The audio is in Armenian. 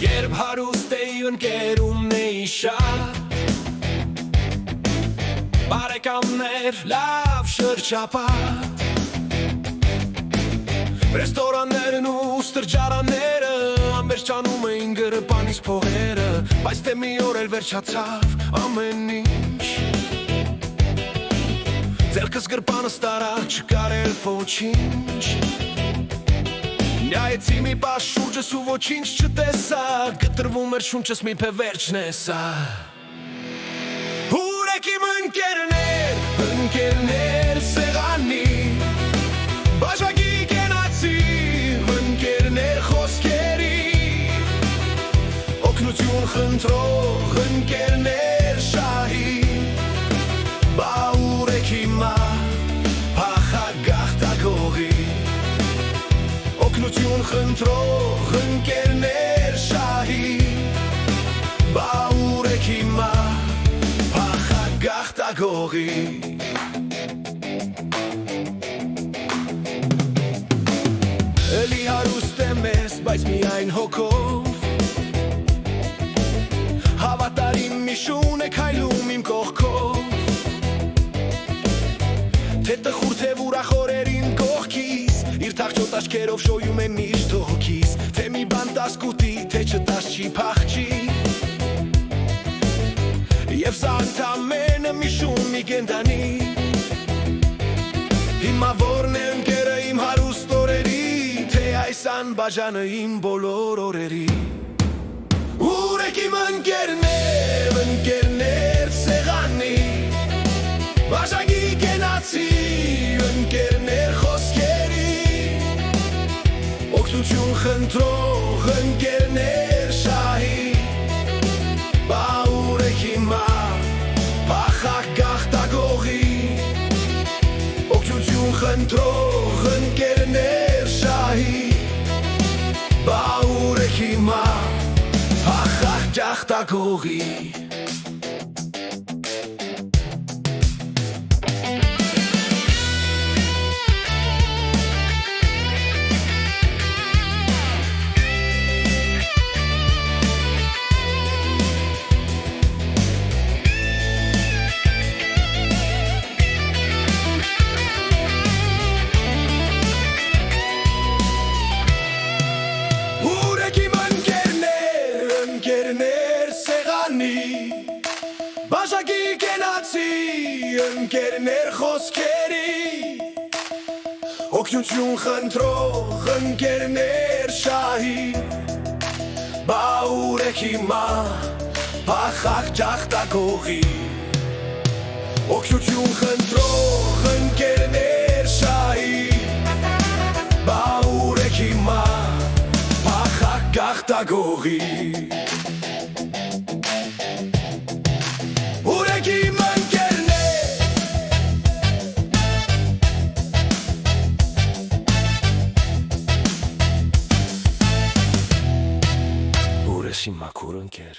Երբ հարուստ էի ընկերումն էի շատ բարեկամներ լավ շրջապատ Ռեստորաններն ու սրճարանները ամբերջանում էին գրպանից փողերը Բայց թե մի օր էլ վերջացավ ամեն ինչ Ձեռքս գրպանս տարա չկար էլ ոչինչ Նայեցի մի պահ շուրջս ու ոչինչ չտեսա Գտրվում էր շունչս մի փե վերջն է սա Ուրեք իմ ընկերներ սեղանի Բաժակի կենացի ընկերներ խոսքերի Օգնություն խնդրող ընկերներ շահի Բա ուրեք հիմա փախագաղթագողի Օգնություն խնդրող ընկերներ շահի Բա ուրեք հիմա փախագաղթագողի Էլի հարուստ եմ ես, բայց միայն հոգով Հավատարիմ մի շուն է քայլում իմ կողքով Թե տխուր թե ուրախ օրերին կողքիս Իր թախչոտ աչքերով շոյում է միշտ հոգիս Թե մի բան տաս կուտի, թե չտաս չի փախչի Եվ սա ընդամենը մի շուն մի կենդանի Հիմա որն է ընկերը իմ հարուստ օրերի Թե այս անբաժանը իմ բոլոր օրերի Ուրեք իմ ընկերներ սեղանի Բաժակի կենացի ընկերներ խոսքերի Օգնություն խնդրող ընկերներ շահի Բա ուրեք հիմա փախագաղթագողի Օգնություն խնդրող ընկերներ շահի Բա ուրեք հիմա փախագաղթագողի Բաժակի կենացի ընկերներ խոսքերի Օգնություն խնդրող ընկերներ շահի Բա ուրեք հիմա փախագաղթագողի Օգնություն խնդրող ընկերներ շահի Բա ուրեք հիմա փախագաղթագողի Ուրեսի մաքուր ընկեր